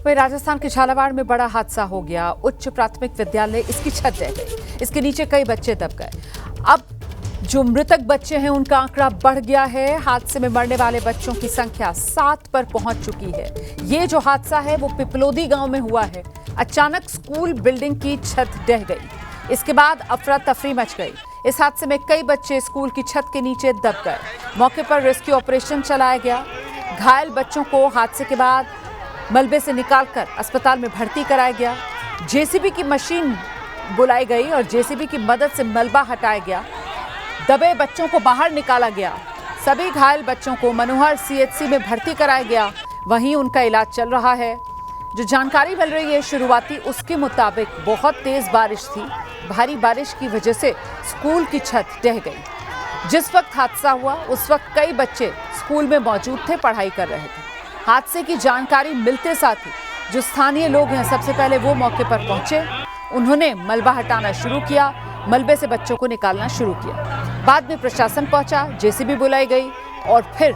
वहीं राजस्थान के झालावाड़ में बड़ा हादसा हो गया। उच्च प्राथमिक विद्यालय, इसकी छत ढह गई, इसके नीचे कई बच्चे दब गए। अब जो मृतक बच्चे हैं उनका आंकड़ा बढ़ गया है। हादसे में मरने वाले बच्चों की संख्या 7 पर पहुंच चुकी है। ये जो हादसा है वो पिपलोदी गांव में हुआ है। अचानक स्कूल बिल्डिंग की छत ढह गई, इसके बाद अफरा तफरी मच गई। इस हादसे में कई बच्चे स्कूल की छत के नीचे दब गए। मौके पर रेस्क्यू ऑपरेशन चलाया गया। घायल बच्चों को हादसे के बाद मलबे से निकालकर अस्पताल में भर्ती कराया गया। जेसीबी की मशीन बुलाई गई और जेसीबी की मदद से मलबा हटाया गया। दबे बच्चों को बाहर निकाला गया। सभी घायल बच्चों को मनोहर सीएचसी में भर्ती कराया गया, वहीं उनका इलाज चल रहा है। जो जानकारी मिल रही है शुरुआती, उसके मुताबिक बहुत तेज बारिश थी। भारी बारिश की वजह से स्कूल की छत ढह गई। जिस वक्त हादसा हुआ उस वक्त कई बच्चे स्कूल में मौजूद थे, पढ़ाई कर रहे थे। हादसे की जानकारी मिलते साथ ही जो स्थानीय लोग हैं सबसे पहले वो मौके पर पहुंचे। उन्होंने मलबा हटाना शुरू किया, मलबे से बच्चों को निकालना शुरू किया। बाद में प्रशासन पहुंचा, जेसीबी बुलाई गई और फिर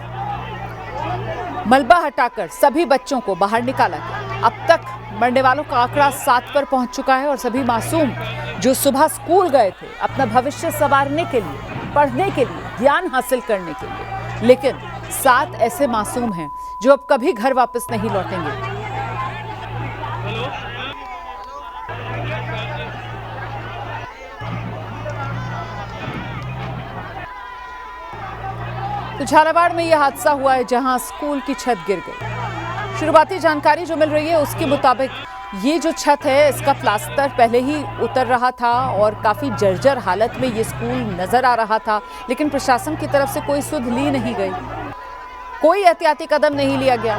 मलबा हटाकर सभी बच्चों को बाहर निकाला गया। अब तक मरने वालों का आंकड़ा 7 पर पहुंच चुका है और सभी मासूम जो सुबह स्कूल गए थे अपना भविष्य संवारने के लिए, पढ़ने के लिए, ज्ञान हासिल करने के लिए, लेकिन 7 ऐसे मासूम हैं जो अब कभी घर वापस नहीं लौटेंगे। तो झालावाड़ में यह हादसा हुआ है जहां स्कूल की छत गिर गई। शुरुआती जानकारी जो मिल रही है उसके मुताबिक ये जो छत है इसका प्लास्टर पहले ही उतर रहा था और काफ़ी जर्जर हालत में ये स्कूल नज़र आ रहा था, लेकिन प्रशासन की तरफ से कोई सुध ली नहीं गई, कोई एहतियाती कदम नहीं लिया गया।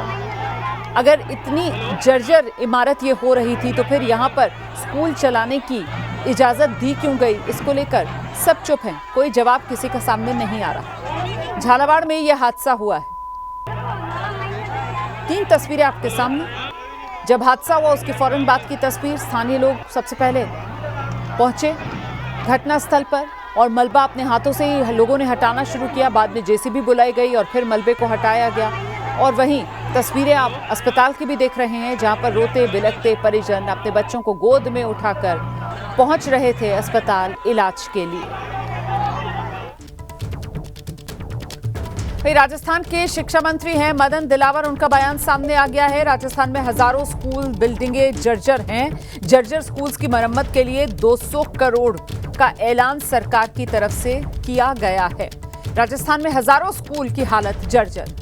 अगर इतनी जर्जर इमारत ये हो रही थी तो फिर यहाँ पर स्कूल चलाने की इजाज़त दी क्यों गई, इसको लेकर सब चुप हैं, कोई जवाब किसी का सामने नहीं आ रहा। झालावाड़ में यह हादसा हुआ है। 3 तस्वीरें आपके सामने। जब हादसा हुआ उसके फौरन बाद की तस्वीर। स्थानीय लोग सबसे पहले पहुंचे घटनास्थल पर और मलबा अपने हाथों से ही लोगों ने हटाना शुरू किया। बाद में जेसीबी बुलाई गई और फिर मलबे को हटाया गया। और वहीं तस्वीरें आप अस्पताल की भी देख रहे हैं जहां पर रोते बिलखते परिजन अपने बच्चों को गोद में उठाकर पहुंच रहे थे अस्पताल इलाज के लिए। वहीं राजस्थान के शिक्षा मंत्री हैं मदन दिलावर, उनका बयान सामने आ गया है। राजस्थान में हजारों स्कूल बिल्डिंगें जर्जर हैं। जर्जर स्कूल्स की मरम्मत के लिए 200 करोड़ का ऐलान सरकार की तरफ से किया गया है। राजस्थान में हजारों स्कूल की हालत जर्जर।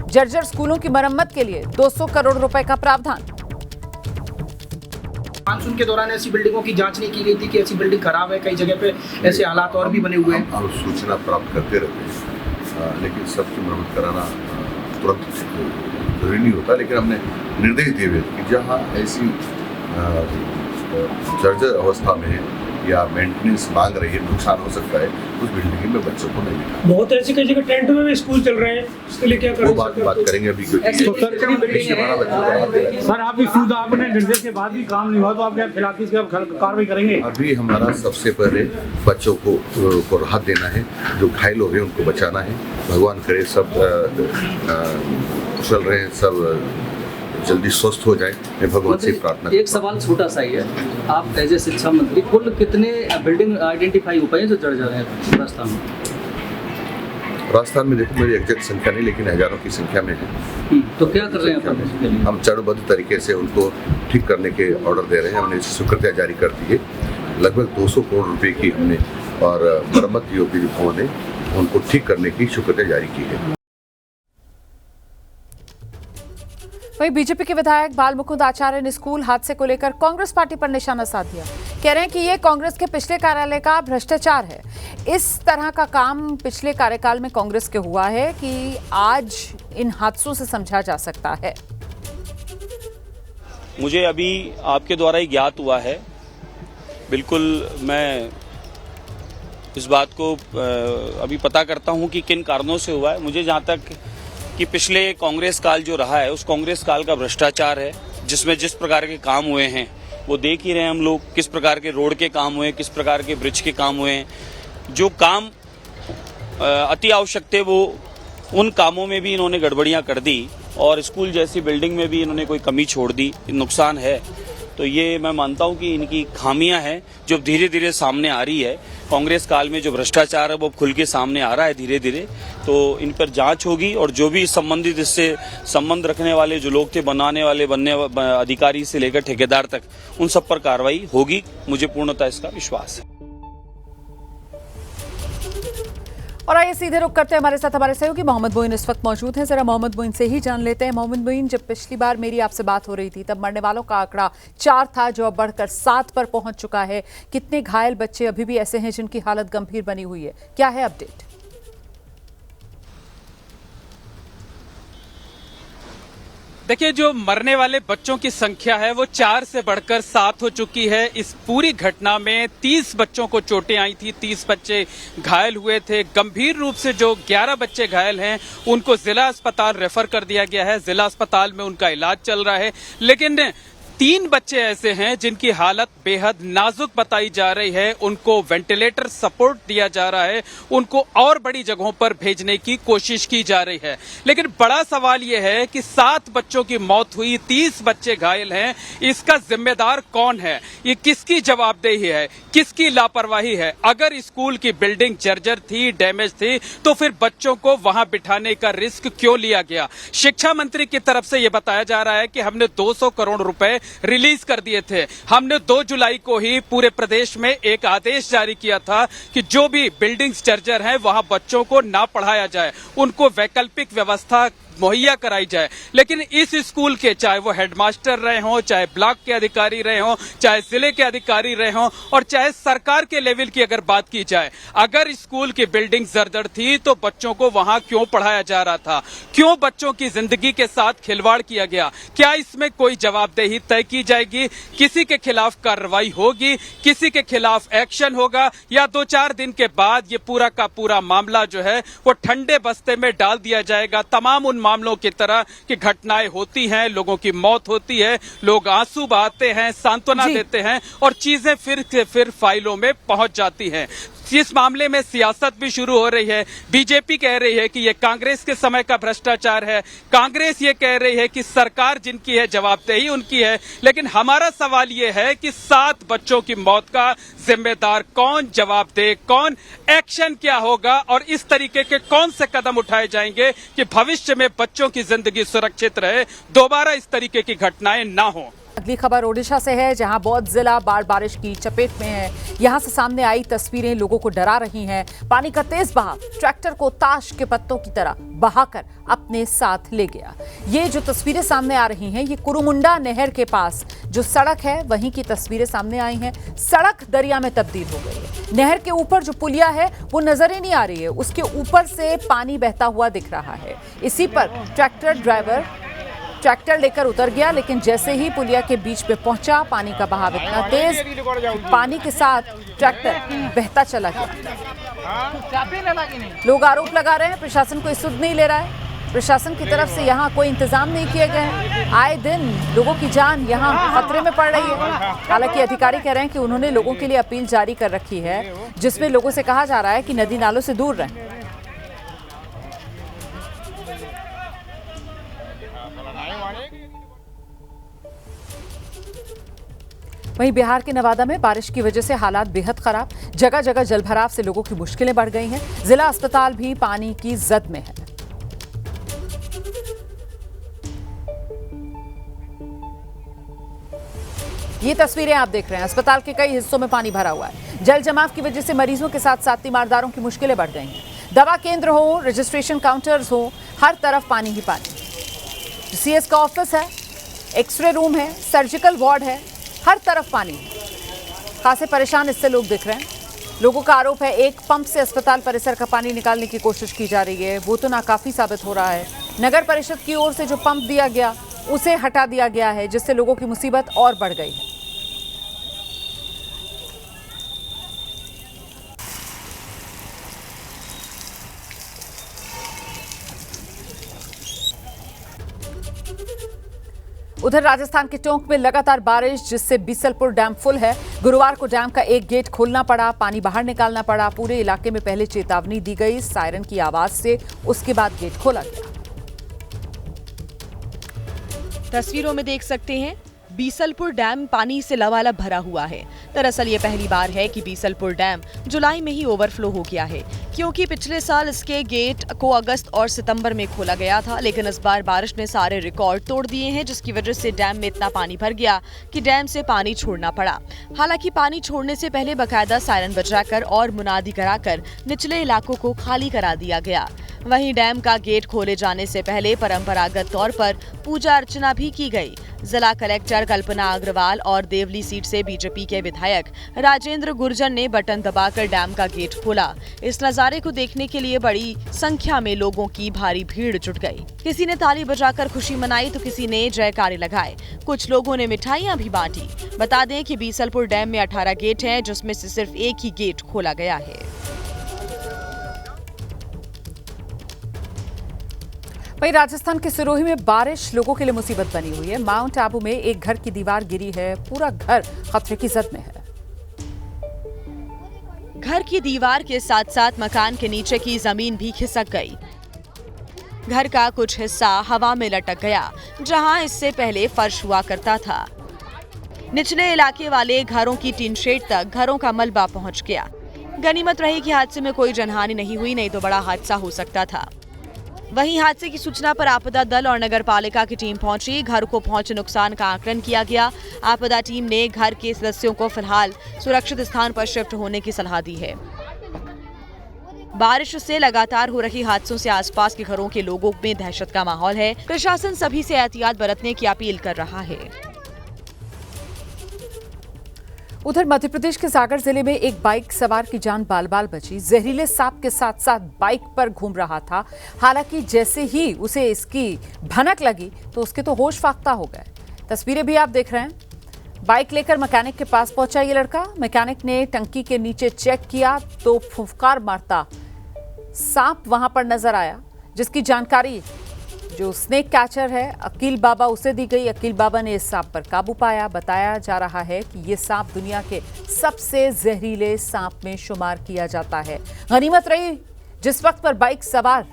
जर्जर स्कूलों की मरम्मत के लिए 200 करोड़ रुपए का प्रावधान। मानसून के दौरान ऐसी बिल्डिंगों की जांच नहीं की गई थी कि ऐसी बिल्डिंग खराब है, कई जगह पे ऐसे हालात और भी बने हुए हैं। हम सूचना प्राप्त करते रहते हैं, लेकिन सबकी मरम्मत कराना तुरंत जरूरी नहीं होता। लेकिन हमने निर्देश दिए हुए कि जहाँ ऐसी जर्जर अवस्था में या मेंटेनेंस मांग रही है, नुकसान हो सकता है, उस बिल्डिंग में बच्चों को नहीं मिला। बहुत ऐसी कई जगह टेंट में भी स्कूल चल रहे हैं, इसके लिए क्या करें? वो बात करेंगे अभी, क्योंकि सर आप इस आपने निर्देश के बाद भी काम नहीं हुआ तो आप क्या खिलाफ इसकी कार्रवाई करेंगे? अभी हमारा सबसे पहले बच्चों को राहत देना है, जो घायल हो गए उनको बचाना है। भगवान करे सब कुशल रहे, सब जल्दी स्वस्थ हो जाए, मैं भगवान से प्रार्थना। एक सवाल छोटा सा ही है, आप एज ए शिक्षा मंत्री कुल कितने बिल्डिंग आइडेंटिफाई हो पाए जो जर्जर हैं राजस्थान में? राजस्थान में देखो मेरी एग्जैक्ट संख्या नहीं, लेकिन हजारों की संख्या में है। तो क्या कर रहे हैं हम चरणबद्ध तरीके से उनको ठीक करने के ऑर्डर दे रहे हैं। हमने स्वीकृतियाँ जारी कर दी है। लगभग 200 करोड़ रुपए की हमने और मरम्मत योग्य जो भवन है उनको ठीक करने की स्वीकृतियाँ जारी की है। वहीं बीजेपी के विधायक बाल मुकुंद आचार्य ने स्कूल हादसे को लेकर कांग्रेस पार्टी पर निशाना साध दिया। कह रहे हैं कि ये कांग्रेस के पिछले कार्यालय का भ्रष्टाचार है। इस तरह का काम पिछले कार्यकाल में कांग्रेस के हुआ है कि आज इन हादसों से समझा जा सकता है। मुझे अभी आपके द्वारा ही ज्ञात हुआ है, बिल्कुल मैं इस बात को अभी पता करता हूं कि किन कारणों से हुआ है। मुझे जहां तक कि पिछले कांग्रेस काल जो रहा है उस कांग्रेस काल का भ्रष्टाचार है, जिसमें जिस प्रकार के काम हुए हैं वो देख ही रहे हैं हम लोग। किस प्रकार के रोड के काम हुए, किस प्रकार के ब्रिज के काम हुए हैं। जो काम अति आवश्यक थे वो उन कामों में भी इन्होंने गड़बड़ियां कर दी और स्कूल जैसी बिल्डिंग में भी इन्होंने कोई कमी छोड़ दी, नुकसान है। तो ये मैं मानता हूं कि इनकी खामियां हैं जो धीरे धीरे सामने आ रही है। कांग्रेस काल में जो भ्रष्टाचार है वो खुल के सामने आ रहा है धीरे धीरे। तो इन पर जांच होगी और जो भी संबंधित इससे संबंध रखने वाले जो लोग थे, बनने अधिकारी से लेकर ठेकेदार तक, उन सब पर कार्रवाई होगी। मुझे पूर्णतः इसका विश्वास है। और आइए सीधे रुक करते हैं, हमारे साथ हमारे सहयोगी मोहम्मद मोइन इस वक्त मौजूद हैं। जरा मोहम्मद मोइन से ही जान लेते हैं। मोहम्मद मोइन, जब पिछली बार मेरी आपसे बात हो रही थी तब मरने वालों का आंकड़ा 4 था जो अब बढ़कर 7 पर पहुंच चुका है। कितने घायल बच्चे अभी भी ऐसे हैं जिनकी हालत गंभीर बनी हुई है, क्या है अपडेट? देखिए, जो मरने वाले बच्चों की संख्या है वो 4 से बढ़कर 7 हो चुकी है। इस पूरी घटना में 30 बच्चों को चोटें आई थी, 30 बच्चे घायल हुए थे। गंभीर रूप से जो 11 बच्चे घायल हैं उनको जिला अस्पताल रेफर कर दिया गया है। जिला अस्पताल में उनका इलाज चल रहा है, लेकिन 3 बच्चे ऐसे हैं जिनकी हालत बेहद नाजुक बताई जा रही है। उनको वेंटिलेटर सपोर्ट दिया जा रहा है, उनको और बड़ी जगहों पर भेजने की कोशिश की जा रही है। लेकिन बड़ा सवाल यह है कि 7 बच्चों की मौत हुई, 30 बच्चे घायल हैं, इसका जिम्मेदार कौन है? ये किसकी जवाबदेही है, किसकी लापरवाही है? अगर स्कूल की बिल्डिंग जर्जर थी, डैमेज थी, तो फिर बच्चों को वहां बिठाने का रिस्क क्यों लिया गया? शिक्षा मंत्री की तरफ से यह बताया जा रहा है कि हमने 200 करोड़ रुपए रिलीज कर दिए थे। हमने 2 जुलाई को ही पूरे प्रदेश में एक आदेश जारी किया था कि जो भी बिल्डिंग्स जर्जर हैं वहां बच्चों को ना पढ़ाया जाए, उनको वैकल्पिक व्यवस्था मुहैया कराई जाए। लेकिन इस स्कूल के, चाहे वो हेडमास्टर रहे हों, चाहे ब्लॉक के अधिकारी रहे हों, चाहे जिले के अधिकारी रहे हों, और चाहे सरकार के लेवल की अगर बात की जाए, अगर स्कूल की बिल्डिंग जर्जर थी तो बच्चों को वहां क्यों पढ़ाया जा रहा था? क्यों बच्चों की जिंदगी के साथ खिलवाड़ किया गया? क्या इसमें कोई जवाबदेही तय की जाएगी? किसी के खिलाफ कार्रवाई होगी, किसी के खिलाफ एक्शन होगा, या 2-4 दिन के बाद ये पूरा का पूरा मामला जो है वो ठंडे बस्ते में डाल दिया जाएगा? तमाम उन मामलों की तरह की घटनाएं होती हैं, लोगों की मौत होती है, लोग आंसू बहाते हैं, सांत्वना देते हैं और चीजें फिर फाइलों में पहुंच जाती हैं। इस मामले में सियासत भी शुरू हो रही है। बीजेपी कह रही है कि ये कांग्रेस के समय का भ्रष्टाचार है, कांग्रेस ये कह रही है कि सरकार जिनकी है जवाबदेही उनकी है। लेकिन हमारा सवाल ये है कि 7 बच्चों की मौत का जिम्मेदार कौन, जवाबदेह कौन, एक्शन क्या होगा और इस तरीके के कौन से कदम उठाए जाएंगे कि भविष्य में बच्चों की जिंदगी सुरक्षित रहे, दोबारा इस तरीके की घटनाएं ना हो। अगली खबर ओडिशा से है, जहां बौद्ध जिला बाढ़ बारिश की चपेट में है। यहां से सामने आई तस्वीरें लोगों को डरा रही हैं। पानी का तेज बहाव ट्रैक्टर को ताश के पत्तों की तरह बहाकर अपने साथ ले गया। ये जो तस्वीरें सामने आ रही हैं, ये कुरुमुंडा नहर के पास जो सड़क है वहीं की तस्वीरें सामने आई हैं। सड़क दरिया में तब्दील हो गई है। नहर के ऊपर जो पुलिया है वो नजर ही नहीं आ रही है, उसके ऊपर से पानी बहता हुआ दिख रहा है। इसी पर ट्रैक्टर ड्राइवर ट्रैक्टर लेकर उतर गया, लेकिन जैसे ही पुलिया के बीच में पहुंचा, पानी का बहाव इतना तेज, पानी के साथ ट्रैक्टर बहता चला गया। लोग आरोप लगा रहे हैं प्रशासन कोई सुध नहीं ले रहा है, प्रशासन की तरफ से यहाँ कोई इंतजाम नहीं किए गए हैं। आए दिन लोगों की जान यहाँ खतरे में पड़ रही है। हालांकि अधिकारी कह रहे हैं कि उन्होंने लोगों के लिए अपील जारी कर रखी है, जिसमें लोगों से कहा जा रहा है कि नदी नालों से दूर रहें। वहीं बिहार के नवादा में बारिश की वजह से हालात बेहद खराब, जगह जगह जलभराव से लोगों की मुश्किलें बढ़ गई हैं। जिला अस्पताल भी पानी की जद में है। ये तस्वीरें आप देख रहे हैं, अस्पताल के कई हिस्सों में पानी भरा हुआ है। जल जमाव की वजह से मरीजों के साथ साथ तीमारदारों की मुश्किलें बढ़ गई हैं। दवा केंद्र हो, रजिस्ट्रेशन काउंटर्स हो, हर तरफ पानी ही पानी। सीएस का ऑफिस है, एक्सरे रूम है, सर्जिकल वार्ड है, हर तरफ पानी है। खासे परेशान इससे लोग दिख रहे हैं। लोगों का आरोप है एक पंप से अस्पताल परिसर का पानी निकालने की कोशिश की जा रही है, वो तो नाकाफी साबित हो रहा है। नगर परिषद की ओर से जो पंप दिया गया उसे हटा दिया गया है, जिससे लोगों की मुसीबत और बढ़ गई है। उधर राजस्थान के टोंक में लगातार बारिश, जिससे बीसलपुर डैम फुल है। गुरुवार को डैम का एक गेट खोलना पड़ा, पानी बाहर निकालना पड़ा। पूरे इलाके में पहले चेतावनी दी गई सायरन की आवाज से, उसके बाद गेट खोला गया। तस्वीरों में देख सकते हैं बीसलपुर डैम पानी से लबालब भरा हुआ है। दरअसल ये पहली बार है कि बीसलपुर डैम जुलाई में ही ओवरफ्लो हो गया है, क्योंकि पिछले साल इसके गेट को अगस्त और सितंबर में खोला गया था, लेकिन इस बार बारिश ने सारे रिकॉर्ड तोड़ दिए हैं, जिसकी वजह से डैम में इतना पानी भर गया कि डैम से पानी छोड़ना पड़ा। हालांकि पानी छोड़ने से पहले बकायदा सायरन बजाकर और मुनादी कराकर निचले इलाकों को खाली करा दिया गया। वहीं डैम का गेट खोले जाने से पहले परंपरागत तौर पर पूजा अर्चना भी की गई। जिला कलेक्टर कल्पना अग्रवाल और देवली सीट से बीजेपी के विधायक राजेंद्र गुर्जर ने बटन दबाकर डैम का गेट खोला। इस नजारे को देखने के लिए बड़ी संख्या में लोगों की भारी भीड़ जुट गई। किसी ने ताली बजाकर खुशी मनाई तो किसी ने जयकारे लगाए। कुछ लोगों ने मिठाइयां भी बांटी। बता दें कि बीसलपुर डैम में 18 गेट हैं, जिसमें से सिर्फ एक ही गेट खोला गया है। वहीं राजस्थान के सिरोही में बारिश लोगों के लिए मुसीबत बनी हुई है। माउंट आबू में एक घर की दीवार गिरी है, पूरा घर खतरे की जद में है। घर की दीवार के साथ साथ मकान के नीचे की जमीन भी खिसक गई। घर का कुछ हिस्सा हवा में लटक गया, जहां इससे पहले फर्श हुआ करता था। निचले इलाके वाले घरों की टीन शेड तक घरों का मलबा पहुंच गया। गनीमत रही कि हादसे में कोई जनहानि नहीं हुई, नहीं तो बड़ा हादसा हो सकता था। वहीं हादसे की सूचना पर आपदा दल और नगर पालिका की टीम पहुंची। घर को पहुंचे नुकसान का आकलन किया गया। आपदा टीम ने घर के सदस्यों को फिलहाल सुरक्षित स्थान पर शिफ्ट होने की सलाह दी है। बारिश से लगातार हो रही हादसों से आसपास के घरों के लोगों में दहशत का माहौल है। प्रशासन सभी से एहतियात बरतने की अपील कर रहा है। उधर मध्य प्रदेश के सागर जिले में एक बाइक सवार की जान बाल बाल बची। जहरीले सांप के साथ साथ बाइक पर घूम रहा था। हालांकि जैसे ही उसे इसकी भनक लगी तो उसके तो होश फाख्ता हो गए। तस्वीरें भी आप देख रहे हैं। बाइक लेकर मैकेनिक के पास पहुंचा ये लड़का। मैकेनिक ने टंकी के नीचे चेक किया तो फुफकार मारता सांप वहां पर नजर आया, जिसकी जानकारी जो स्नेक कैचर है अकील बाबा उसे दी गई। अकील बाबा ने इस सांप पर काबू पाया। बताया जा रहा है कि ये सांप दुनिया के सबसे जहरीले सांप में शुमार किया जाता है। गनीमत रही जिस वक्त पर बाइक सवार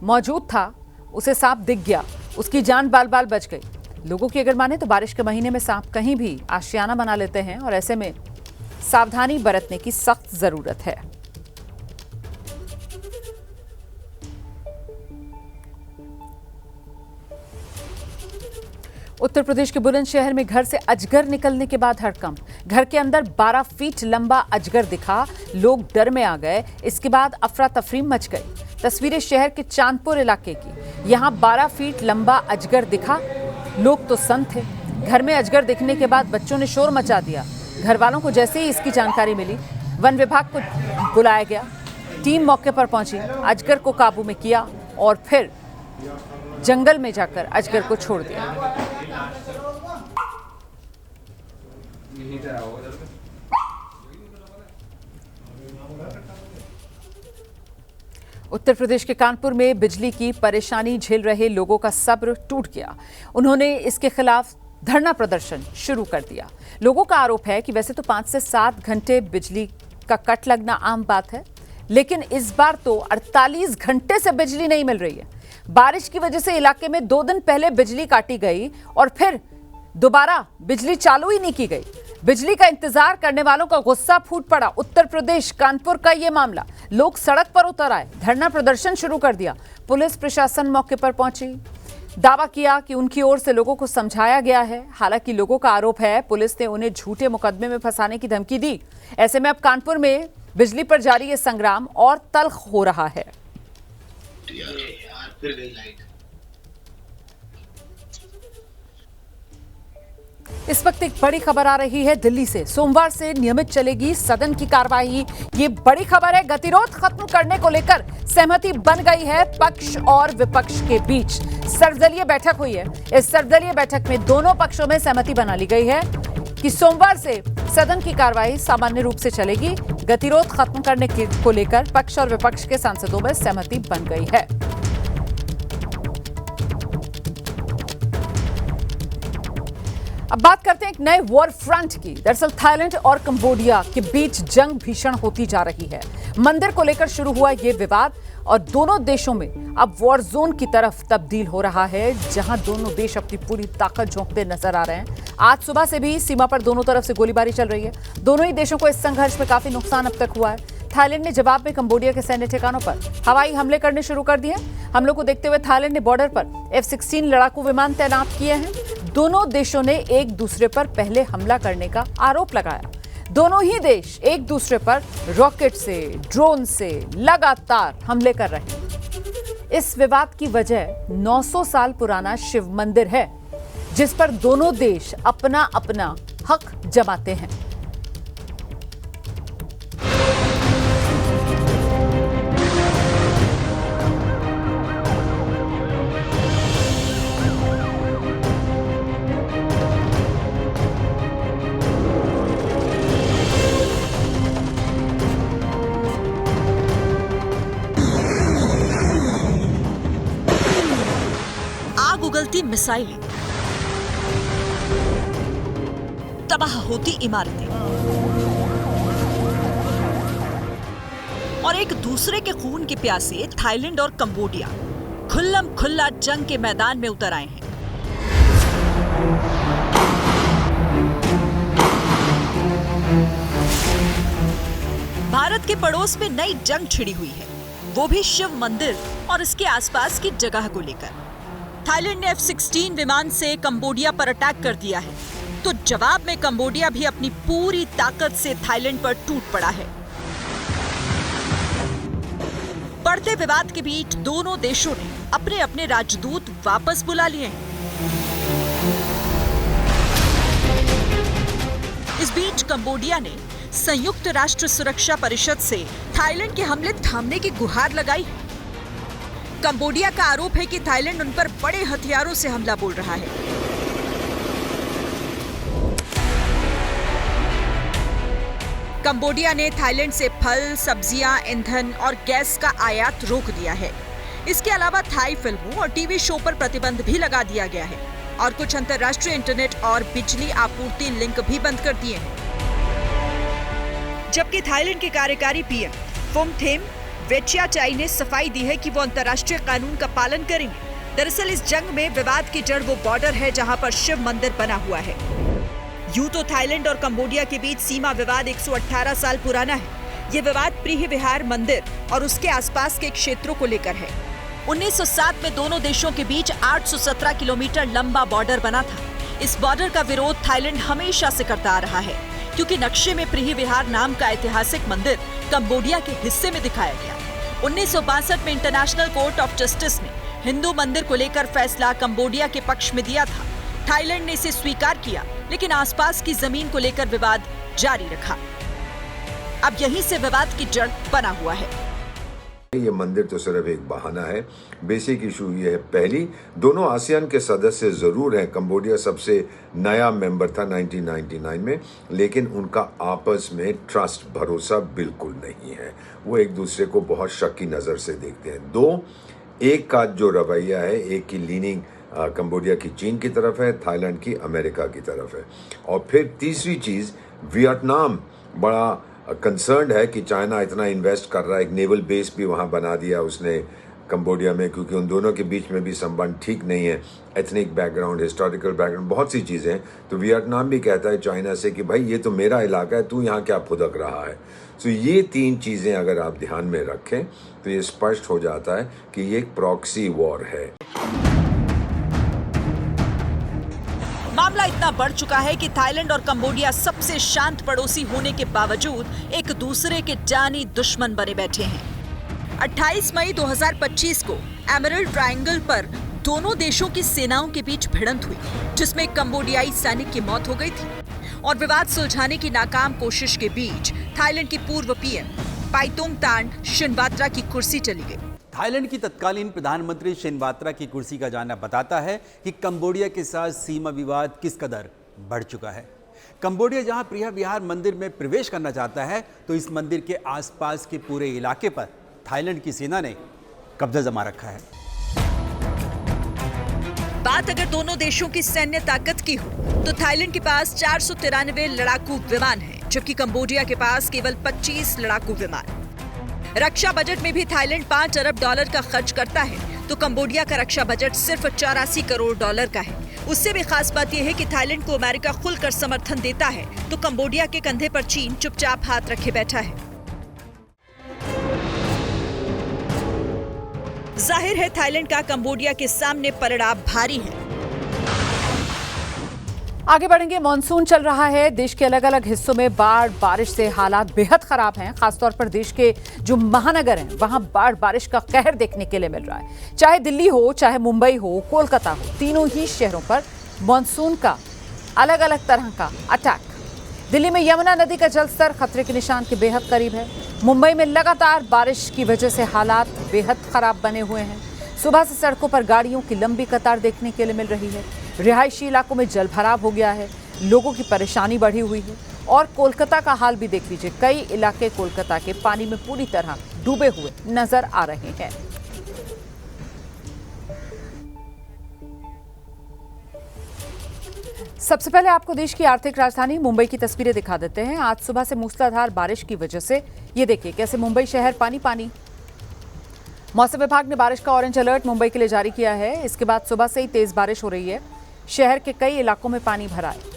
मौजूद था उसे सांप दिख गया, उसकी जान बाल बाल बच गई। लोगों की अगर माने तो बारिश के महीने में सांप कहीं भी आशियाना बना लेते हैं और ऐसे में सावधानी बरतने की सख्त जरूरत है। उत्तर प्रदेश के बुलंदशहर में घर से अजगर निकलने के बाद हड़कंप। घर के अंदर 12 फीट लंबा अजगर दिखा, लोग डर में आ गए। इसके बाद अफरा तफरी मच गई। तस्वीरें शहर के चांदपुर इलाके की। यहां 12 फीट लंबा अजगर दिखा, लोग तो सन्न थे। घर में अजगर दिखने के बाद बच्चों ने शोर मचा दिया। घर वालों को जैसे ही इसकी जानकारी मिली, वन विभाग को बुलाया गया। टीम मौके पर पहुंची, अजगर को काबू में किया और फिर जंगल में जाकर अजगर को छोड़ दिया। उत्तर प्रदेश के कानपुर में बिजली की परेशानी झेल रहे लोगों का सब्र टूट गया। उन्होंने इसके खिलाफ धरना प्रदर्शन शुरू कर दिया। लोगों का आरोप है कि वैसे तो 5 से 7 घंटे बिजली का कट लगना आम बात है, लेकिन इस बार तो 48 घंटे से बिजली नहीं मिल रही है। बारिश की वजह से इलाके में 2 दिन पहले बिजली काटी गई और फिर दोबारा बिजली चालू ही नहीं की गई। बिजली का इंतजार करने वालों का गुस्सा फूट पड़ा। उत्तर प्रदेश कानपुर का यह मामला, लोग सड़क पर उतर आए, धरना प्रदर्शन शुरू कर दिया। पुलिस प्रशासन मौके पर पहुंची, दावा किया कि उनकी ओर से लोगों को समझाया गया है। हालांकि लोगों का आरोप है पुलिस ने उन्हें झूठे मुकदमे में फंसाने की धमकी दी। ऐसे में अब कानपुर में बिजली पर जारी ये संग्राम और तल्ख हो रहा है। फिर गई लाइट। इस वक्त एक बड़ी खबर आ रही है दिल्ली से। सोमवार से नियमित चलेगी सदन की कार्यवाही। ये बड़ी खबर है। गतिरोध खत्म करने को लेकर सहमति बन गई है पक्ष और विपक्ष के बीच। सर्वदलीय बैठक हुई है। इस सर्वदलीय बैठक में दोनों पक्षों में सहमति बना ली गई है कि सोमवार से सदन की कार्यवाही सामान्य रूप से चलेगी। गतिरोध खत्म करने को लेकर पक्ष और विपक्ष के सांसदों में सहमति बन गई है। अब बात करते हैं एक नए वॉर फ्रंट की। दरअसल थाईलैंड और कंबोडिया के बीच जंग भीषण होती जा रही है। मंदिर को लेकर शुरू हुआ ये विवाद और दोनों देशों में अब वॉर जोन की तरफ तब्दील हो रहा है, जहां दोनों देश अपनी पूरी ताकत झोंकते नजर आ रहे हैं। आज सुबह से भी सीमा पर दोनों तरफ से गोलीबारी चल रही है। दोनों ही देशों को इस संघर्ष में काफी नुकसान अब तक हुआ है। थाईलैंड ने जवाब में कंबोडिया के सैन्य ठिकानों पर हवाई हमले करने शुरू कर दिए। हमलों को देखते हुए थाईलैंड ने बॉर्डर पर F-16 लड़ाकू विमान तैनात किए हैं। दोनों देशों ने एक दूसरे पर पहले हमला करने का आरोप लगाया। दोनों ही देश एक दूसरे पर रॉकेट से, ड्रोन से लगातार हमले कर रहे हैं। इस विवाद की वजह 900 साल पुराना शिव मंदिर है, जिस पर दोनों देश अपना अपना हक जमाते हैं। उगलती मिसाइलें, तबाह होती इमारतें और एक दूसरे के खून के प्यासे थाईलैंड और कंबोडिया खुल्लम खुल्ला जंग के मैदान में उतर आए हैं। भारत के पड़ोस में नई जंग छिड़ी हुई है, वो भी शिव मंदिर और इसके आसपास की जगह को लेकर। थाईलैंड ने F-16 विमान से कंबोडिया पर अटैक कर दिया है, तो जवाब में कंबोडिया भी अपनी पूरी ताकत से थाईलैंड पर टूट पड़ा है। बढ़ते विवाद के बीच दोनों देशों ने अपने अपने राजदूत वापस बुला लिए हैं। इस बीच कंबोडिया ने संयुक्त राष्ट्र सुरक्षा परिषद से थाईलैंड के हमले थामने की गुहार लगाई। कंबोडिया का आरोप है कि थाईलैंड उन पर बड़े हथियारों से हमला बोल रहा है। कंबोडिया ने थाईलैंड से फल, सब्जियां, ईंधन और गैस का आयात रोक दिया है। इसके अलावा थाई फिल्मों और टीवी शो पर प्रतिबंध भी लगा दिया गया है और कुछ अंतर्राष्ट्रीय इंटरनेट और बिजली आपूर्ति लिंक भी बंद कर दिए हैं। जबकि थाईलैंड के कार्यकारी पीएम फुमथेम वेचियाचाई ने सफाई दी है कि वो अंतर्राष्ट्रीय कानून का पालन करेंगे। दरअसल इस जंग में विवाद की जड़ वो बॉर्डर है जहां पर शिव मंदिर बना हुआ है। यूं तो थाईलैंड और कंबोडिया के बीच सीमा विवाद 118 साल पुराना है। ये विवाद प्रीह विहार मंदिर और उसके आसपास के क्षेत्रों को लेकर है। 1907 में दोनों देशों के बीच 817 किलोमीटर लंबा बॉर्डर बना था। इस बॉर्डर का विरोध थाईलैंड हमेशा से करता आ रहा है, क्योंकि नक्शे में प्रीह विहार नाम का ऐतिहासिक मंदिर कंबोडिया के हिस्से में दिखाया गया। 1962 में इंटरनेशनल कोर्ट ऑफ जस्टिस ने हिंदू मंदिर को लेकर फैसला कंबोडिया के पक्ष में दिया था। थाईलैंड ने इसे स्वीकार किया, लेकिन आसपास की जमीन को लेकर विवाद जारी रखा। अब यहीं से विवाद की जड़ बना हुआ है। ये मंदिर तो सिर्फ एक बहाना है। बेसिक इशू ये है, पहली, दोनों आसियान के सदस्य जरूर हैं। कंबोडिया सबसे नया मेंबर था 1999 में, लेकिन उनका आपस में ट्रस्ट, भरोसा बिल्कुल नहीं है। वो एक दूसरे को बहुत शक की नज़र से देखते हैं। दो, एक का जो रवैया है, एक की लीनिंग कंबोडिया की चीन की तरफ है, थाईलैंड की अमेरिका की तरफ है। और फिर तीसरी चीज़, वियतनाम बड़ा कंसर्न है कि चाइना इतना इन्वेस्ट कर रहा है। एक नेवल बेस भी वहाँ बना दिया उसने कंबोडिया में, क्योंकि उन दोनों के बीच में भी संबंध ठीक नहीं है। एथनिक बैकग्राउंड, हिस्टोरिकल बैकग्राउंड, बहुत सी चीज़ें हैं। तो वियतनाम भी कहता है चाइना से कि भाई ये तो मेरा इलाका है, तू यहाँ क्या फुदक रहा है। तो ये तीन चीज़ें अगर आप ध्यान में रखें तो ये स्पष्ट हो जाता है कि ये एक प्रॉक्सी वॉर है। मामला इतना बढ़ चुका है कि थाईलैंड और कंबोडिया सबसे शांत पड़ोसी होने के बावजूद एक दूसरे के जानी दुश्मन बने बैठे हैं। 28 मई 2025 को एमरल्ड ट्रायंगल पर दोनों देशों की सेनाओं के बीच भिड़ंत हुई, जिसमें कंबोडियाई सैनिक की मौत हो गई थी और विवाद सुलझाने की नाकाम कोशिश के बीच थाईलैंड की पूर्व पीएम पाइतोंगतान शिनवात्रा की कुर्सी चली गई। थाईलैंड की तत्कालीन प्रधानमंत्री शिनवात्रा की कुर्सी का जाना बताता है कि कंबोडिया के साथ सीमा विवाद किस कदर बढ़ चुका है। कंबोडिया जहां प्रिय विहार मंदिर में प्रवेश करना चाहता है, तो इस मंदिर के आसपास के पूरे इलाके पर थाईलैंड की सेना ने कब्जा जमा रखा है। बात अगर दोनों देशों की सैन्य ताकत की हो तो थाईलैंड के पास 493 लड़ाकू विमान हैं, जबकि कंबोडिया के पास केवल 25 लड़ाकू विमान। रक्षा बजट में भी थाईलैंड $5 अरब का खर्च करता है, तो कंबोडिया का रक्षा बजट सिर्फ $84 करोड़ का है। उससे भी खास बात यह है कि थाईलैंड को अमेरिका खुलकर समर्थन देता है, तो कंबोडिया के कंधे पर चीन चुपचाप हाथ रखे बैठा है। जाहिर है थाईलैंड का कंबोडिया के सामने पलड़ा भारी है। आगे बढ़ेंगे। मॉनसून चल रहा है। देश के अलग अलग हिस्सों में बाढ़ बारिश से हालात बेहद खराब हैं। खासतौर पर देश के जो महानगर हैं वहां बाढ़ बारिश का कहर देखने के लिए मिल रहा है। चाहे दिल्ली हो, चाहे मुंबई हो, कोलकाता हो, तीनों ही शहरों पर मॉनसून का अलग अलग तरह का अटैक। दिल्ली में यमुना नदी का जलस्तर खतरे के निशान के बेहद करीब है। मुंबई में लगातार बारिश की वजह से हालात बेहद खराब बने हुए हैं। सुबह से सड़कों पर गाड़ियों की लंबी कतार देखने के लिए मिल रही है। रिहायशी इलाकों में जल भराव हो गया है, लोगों की परेशानी बढ़ी हुई है। और कोलकाता का हाल भी देख लीजिए, कई इलाके कोलकाता के पानी में पूरी तरह डूबे हुए नजर आ रहे हैं। सबसे पहले आपको देश की आर्थिक राजधानी मुंबई की तस्वीरें दिखा देते हैं। आज सुबह से मूसलाधार बारिश की वजह से ये देखिए कैसे मुंबई शहर पानी पानी। मौसम विभाग ने बारिश का ऑरेंज अलर्ट मुंबई के लिए जारी किया है। इसके बाद सुबह से ही तेज बारिश हो रही है। शहर के कई इलाकों में पानी भरा है।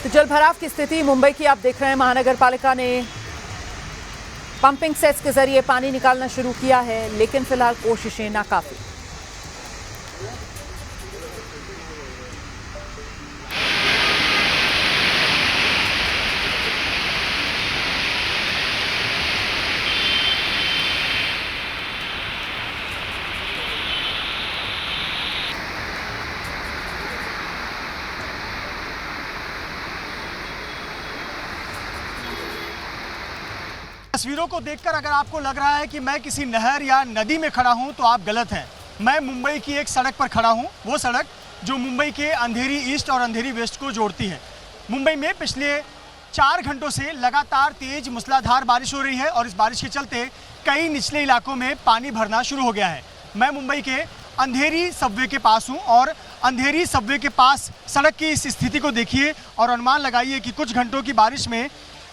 तो जल भराव की स्थिति मुंबई की आप देख रहे हैं। महानगर पालिका ने पंपिंग सेट्स के जरिए पानी निकालना शुरू किया है, लेकिन फिलहाल कोशिशें नाकाफी। तस्वीरों को देखकर अगर आपको लग रहा है कि मैं किसी नहर या नदी में खड़ा हूं तो आप गलत हैं। मैं मुंबई की एक सड़क पर खड़ा हूं, वो सड़क जो मुंबई के अंधेरी ईस्ट और अंधेरी वेस्ट को जोड़ती है। मुंबई में पिछले 4 घंटों से लगातार तेज मूसलाधार बारिश हो रही है और इस बारिश के चलते कई निचले इलाकों में पानी भरना शुरू हो गया है। मैं मुंबई के अंधेरी सबवे के पास हूँ और अंधेरी सबवे के पास सड़क की इस स्थिति को देखिए और अनुमान लगाइए कि कुछ घंटों की बारिश में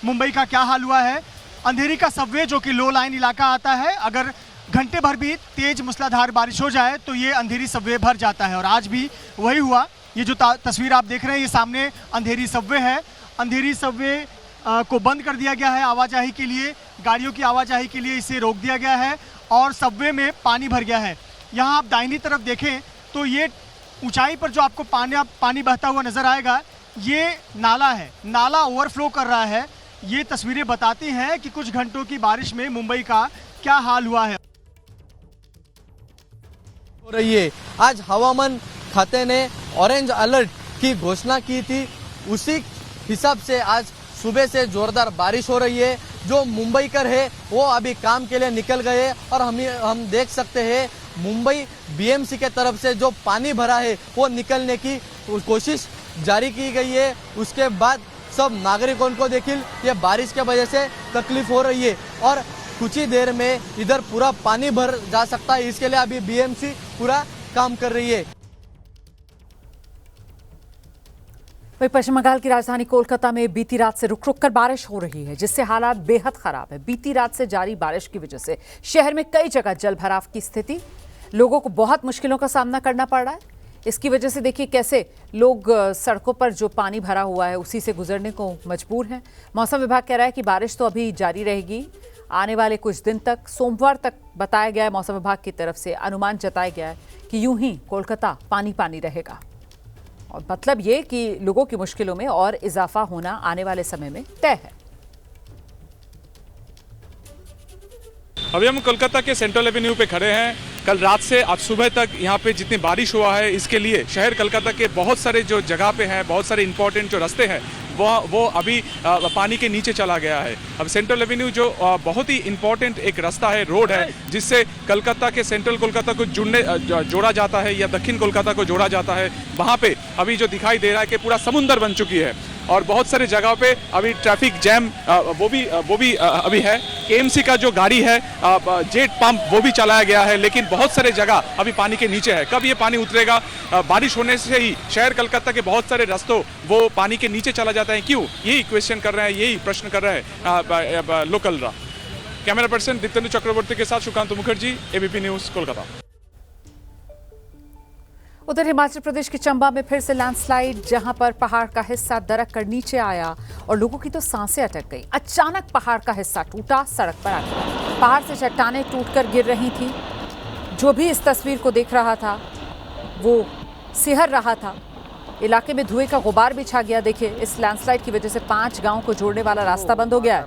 मुंबई का क्या हाल हुआ है। अंधेरी का सबवे जो कि लो लाइन इलाका आता है, अगर घंटे भर भी तेज मूसलाधार बारिश हो जाए तो ये अंधेरी सबवे भर जाता है और आज भी वही हुआ। ये जो तस्वीर आप देख रहे हैं, ये सामने अंधेरी सबवे है। अंधेरी सबवे को बंद कर दिया गया है आवाजाही के लिए, गाड़ियों की आवाजाही के लिए इसे रोक दिया गया है और सबवे में पानी भर गया है। यहाँ आप दाहिनी तरफ देखें तो ये ऊंचाई पर जो आपको पानी बहता हुआ नजर आएगा, ये नाला है। नाला ओवरफ्लो कर रहा है। ये तस्वीरें बताती हैं कि कुछ घंटों की बारिश में मुंबई का क्या हाल हुआ है। हो रही है। आज हवामान खाते ने ऑरेंज अलर्ट की घोषणा की थी, उसी हिसाब से आज सुबह से जोरदार बारिश हो रही है। जो मुंबईकर है वो अभी काम के लिए निकल गए और हम देख सकते हैं मुंबई बीएमसी के तरफ से जो पानी भरा है वो निकलने की कोशिश जारी की गई है। उसके बाद सब नागरिकों को देखिए ये बारिश के वजह से तकलीफ हो रही है और कुछ ही देर में इधर पूरा पानी भर जा सकता है। इसके लिए अभी बीएमसी पूरा काम कर रही है। वहीं पश्चिम बंगाल की राजधानी कोलकाता में बीती रात से रुक रुक कर बारिश हो रही है, जिससे हालात बेहद खराब है। बीती रात से जारी बारिश की वजह से शहर में कई जगह जल भराव की स्थिति, लोगों को बहुत मुश्किलों का सामना करना पड़ रहा है। इसकी वजह से देखिए कैसे लोग सड़कों पर जो पानी भरा हुआ है उसी से गुजरने को मजबूर हैं। मौसम विभाग कह रहा है कि बारिश तो अभी जारी रहेगी आने वाले कुछ दिन तक। सोमवार तक बताया गया है, मौसम विभाग की तरफ से अनुमान जताया गया है कि यूं ही कोलकाता पानी पानी रहेगा और मतलब ये कि लोगों की मुश्किलों में और इजाफा होना आने वाले समय में तय है। अभी हम कोलकाता के सेंट्रल एवेन्यू पे खड़े हैं। कल रात से आज सुबह तक यहाँ पे जितनी बारिश हुआ है, इसके लिए शहर कलकत्ता के बहुत सारे जो जगह पे हैं, बहुत सारे इंपॉर्टेंट जो रास्ते हैं वो अभी पानी के नीचे चला गया है। अब सेंट्रल एवेन्यू जो बहुत ही इंपॉर्टेंट एक रास्ता है, रोड है, जिससे कलकत्ता के सेंट्रल कोलकाता को जोड़ा जाता है या दक्षिण कोलकाता को जोड़ा जाता है, वहाँ पे अभी जो दिखाई दे रहा है कि पूरा समुंदर बन चुकी है और बहुत सारे जगह पे अभी ट्रैफिक जैम वो भी अभी है। केएमसी का जो गाड़ी है, जेट पंप, वो भी चलाया गया है, लेकिन बहुत सारे जगह अभी पानी के नीचे है। कब ये पानी उतरेगा? बारिश होने से ही शहर कलकत्ता के बहुत सारे रास्तों वो पानी के नीचे चला जाता है। क्यों? यही क्वेश्चन कर रहे हैं, यही प्रश्न कर रहे हैं लोकल। कैमरा पर्सन दितेंद्र चक्रवर्ती के साथ सुकांत मुखर्जी, एबीपी न्यूज, कोलकाता। उधर हिमाचल प्रदेश के चंबा में फिर से लैंडस्लाइड, जहां पर पहाड़ का हिस्सा दरक कर नीचे आया और लोगों की तो सांसें अटक गई। अचानक पहाड़ का हिस्सा टूटा, सड़क पर आ गया। पहाड़ से चट्टानें टूटकर गिर रही थी। जो भी इस तस्वीर को देख रहा था वो सिहर रहा था। इलाके में धुएं का गुबार भी छा गया। देखिए, इस लैंडस्लाइड की वजह से 5 गांवों को जोड़ने वाला रास्ता बंद हो गया है।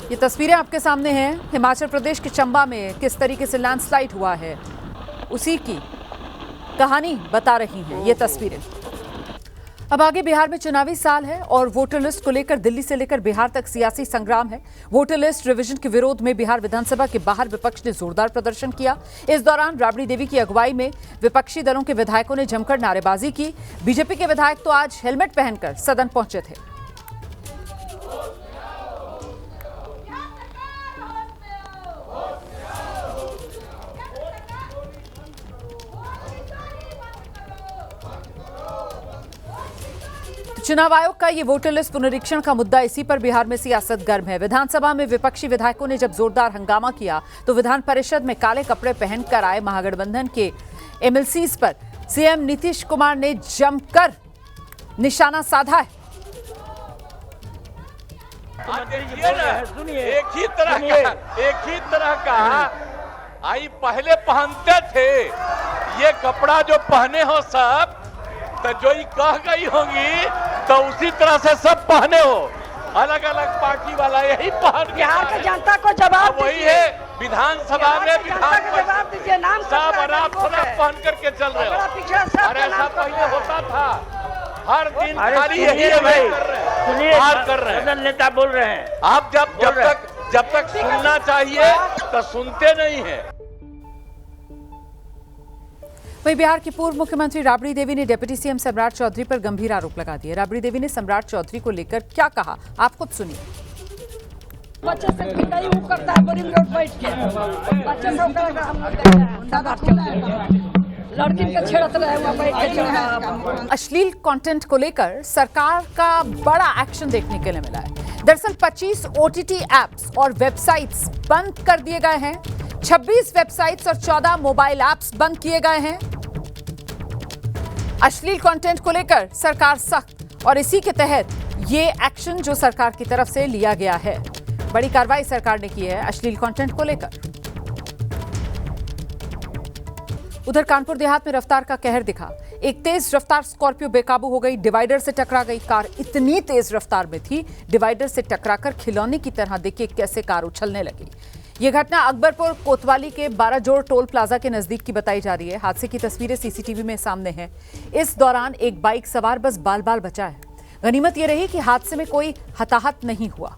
ये तस्वीरें आपके सामने हैं। हिमाचल प्रदेश के चंबा में किस तरीके से लैंडस्लाइड हुआ है, उसी की कहानी बता रही हैं ये तस्वीरें। अब आगे बिहार में चुनावी साल है और वोटर लिस्ट को लेकर दिल्ली से लेकर बिहार तक सियासी संग्राम है। वोटर लिस्ट रिवीजन के विरोध में बिहार विधानसभा के बाहर विपक्ष ने जोरदार प्रदर्शन किया। इस दौरान राबड़ी देवी की अगुवाई में विपक्षी दलों के विधायकों ने जमकर नारेबाजी की। बीजेपी के विधायक तो आज हेलमेट पहनकर सदन पहुंचे थे। चुनाव आयोग का ये वोटर लिस्ट पुनरीक्षण का मुद्दा, इसी पर बिहार में सियासत गर्म है। विधानसभा में विपक्षी विधायकों ने जब जोरदार हंगामा किया तो विधान परिषद में काले कपड़े पहनकर आए महागठबंधन के एमएलसीज पर सीएम नीतीश कुमार ने जमकर निशाना साधा है। एक ही तरह का आई पहले पहनते थे, ये कपड़ा जो पहने हो सब, तो जो ही कह गई होंगी तो उसी तरह से सब पहने हो। अलग अलग पार्टी वाला यही पहन, बिहार की जनता को जवाब वही है। विधानसभा में विधान दीजिए, नाम सब आराम पहन करके चल रहे हो। अरे ऐसा पहले होता था, हर दिन खाली यही कर रहे हैं, नेता बोल रहे हैं। आप जब तक सुनना चाहिए तो सुनते नहीं है। वहीं बिहार की पूर्व मुख्यमंत्री राबड़ी देवी ने डिप्टी सीएम सम्राट चौधरी पर गंभीर आरोप लगा दिए। राबड़ी देवी ने सम्राट चौधरी को लेकर क्या कहा, आप खुद सुनिए। बच्चे से पिटाई वो करता है बरिंग रोड बैठ के, बच्चे से करेगा, हम लोग देखते हैं लड़की के छेड़त रहे हुआ बैठ के। अश्लील कंटेंट को लेकर सरकार का बड़ा एक्शन देखने के लिए मिला है। दरअसल 25 ओटीटी एप्स और वेबसाइट्स बंद कर दिए गए हैं। 26 वेबसाइट्स और 14 मोबाइल ऐप्स बंद किए गए हैं। अश्लील कंटेंट को लेकर सरकार सख्त, और इसी के तहत ये एक्शन जो सरकार की तरफ से लिया गया है, बड़ी कार्रवाई सरकार ने की है अश्लील कंटेंट को लेकर। उधर कानपुर देहात में रफ्तार का कहर दिखा। एक तेज रफ्तार स्कॉर्पियो बेकाबू हो गई, डिवाइडर से टकरा गई। कार इतनी तेज रफ्तार में थी, डिवाइडर से टकराकर खिलौने की तरह देखिए कैसे कार उछलने लगी। यह घटना अकबरपुर कोतवाली के 12 जोड़ टोल प्लाजा के नजदीक की बताई जा रही है। हादसे की तस्वीरें सीसीटीवी में सामने हैं। इस दौरान एक बाइक सवार बस बाल बाल बचा है। गनीमत यह रही कि हादसे में कोई हताहत नहीं हुआ।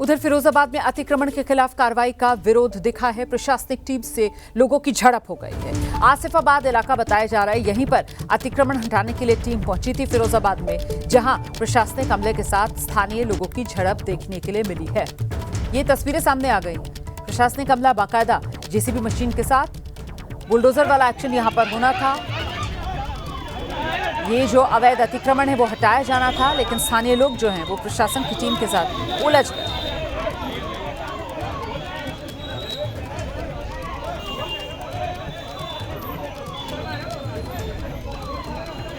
उधर फिरोजाबाद में अतिक्रमण के खिलाफ कार्रवाई का विरोध दिखा है। प्रशासनिक टीम से लोगों की झड़प हो गई है। आसिफाबाद इलाका बताया जा रहा है, यहीं पर अतिक्रमण हटाने के लिए टीम पहुंची थी फिरोजाबाद में, जहां प्रशासनिक अमले के साथ स्थानीय लोगों की झड़प देखने के लिए मिली है। ये तस्वीरें सामने आ गई। प्रशासनिक अमला बाकायदा जेसीबी मशीन के साथ, बुलडोजर वाला एक्शन यहां पर होना था। ये जो अवैध अतिक्रमण है वो हटाया जाना था, लेकिन स्थानीय लोग जो हैं वो प्रशासन की टीम के साथ उलझ गए।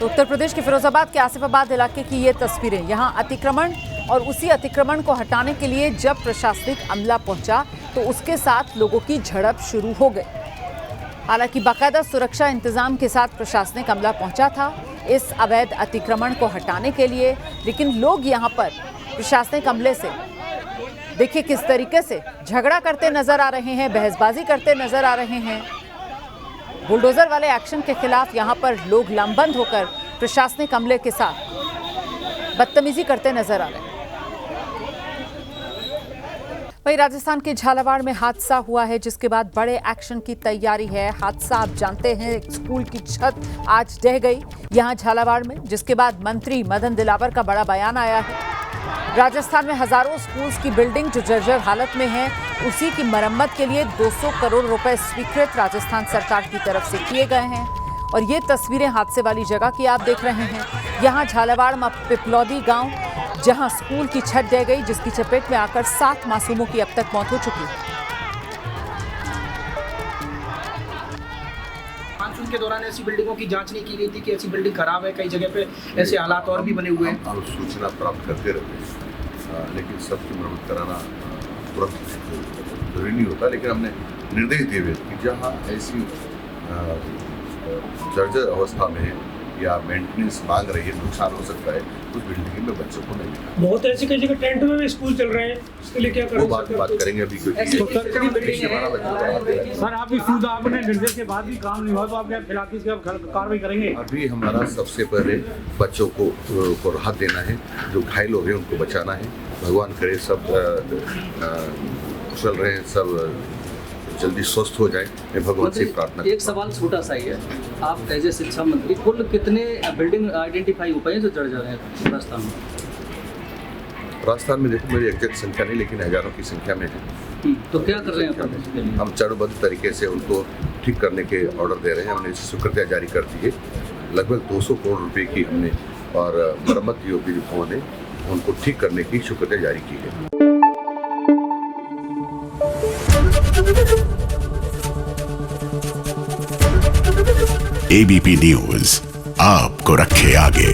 तो उत्तर प्रदेश के फिरोजाबाद के आसिफाबाद इलाके की ये तस्वीरें। यहां अतिक्रमण और उसी अतिक्रमण को हटाने के लिए जब प्रशासनिक अमला पहुंचा तो उसके साथ लोगों की झड़प शुरू हो गई। हालांकि बाकायदा सुरक्षा इंतजाम के साथ प्रशासनिक अमला पहुंचा था इस अवैध अतिक्रमण को हटाने के लिए, लेकिन लोग यहां पर प्रशासनिक अमले से देखिए किस तरीके से झगड़ा करते नजर आ रहे हैं, बहसबाजी करते नजर आ रहे हैं। बुलडोजर वाले एक्शन के खिलाफ यहां पर लोग लामबंद होकर प्रशासनिक अमले के साथ बदतमीजी करते नजर आ रहे हैं। वहीं राजस्थान के झालावाड़ में हादसा हुआ है जिसके बाद बड़े एक्शन की तैयारी है। हादसा आप जानते हैं, एक स्कूल की छत आज ढह गई यहां झालावाड़ में, जिसके बाद मंत्री मदन दिलावर का बड़ा बयान आया है। राजस्थान में हजारों स्कूल्स की बिल्डिंग जो जर्जर हालत में है, उसी की मरम्मत के लिए 200 करोड़ रुपए स्वीकृत राजस्थान सरकार की तरफ से किए गए हैं। और ये तस्वीरें हादसे वाली जगह की आप देख रहे हैं। यहाँ झालावाड़ में पिपलौदी गांव, जहां स्कूल की छत ढह गई, जिसकी चपेट में आकर 7 मासूमों की अब तक मौत हो चुकी है। मानसून के दौरान ऐसी बिल्डिंगों की जांच नहीं की गई थी कि ऐसी बिल्डिंग खराब है, कई जगह पे ऐसे हालात और भी बने हुए हैं। हम सूचना प्राप्त करते रहते हैं, लेकिन सबकी मरम्मत कराना तुरंत जरूरी नहीं होता। लेकिन हमने निर्देश दिए हुए कि जहाँ ऐसी जर्जर अवस्था में या मेंटेनेंस मांग रही है, नुकसान हो सकता है, उस बिल्डिंग में बच्चों को नहीं मिला। बहुत ऐसी कई जगह टेंट में भी स्कूल चल रहे हैं, इसके लिए क्या करें? वो बात करेंगे अभी, क्योंकि सर आपकी सुविधा आपने निर्देश के बाद भी काम नहीं हुआ तो आप क्या खिलाफी से कार्रवाई करेंगे? अभी हमारा सबसे पहले बच्चों को राहत देना है, जो घायल हो गए उनको बचाना है। भगवान करे सब कुशल रहे, सब जल्दी स्वस्थ हो जाए, मैं भगवान से प्रार्थना। एक सवाल छोटा सा ही है, आप एज ए शिक्षा मंत्री कुल कितने बिल्डिंग आइडेंटिफाई हो पाए हैं जो जड़ जा रहे हैं राजस्थान में? राजस्थान में देखो मेरी एग्जैक्ट संख्या नहीं, लेकिन हजारों की संख्या में है। तो क्या कर रहे हैं हम चरणबद्ध तरीके से उनको ठीक करने के ऑर्डर दे रहे हैं। हमने स्वीकृतियाँ जारी कर दी है। लगभग 200 करोड़ रुपए की हमने और मरम्मत योग्य भवन है, उनको ठीक करने की स्वीकृतियाँ जारी की है। एबीपी न्यूज आपको रखे आगे।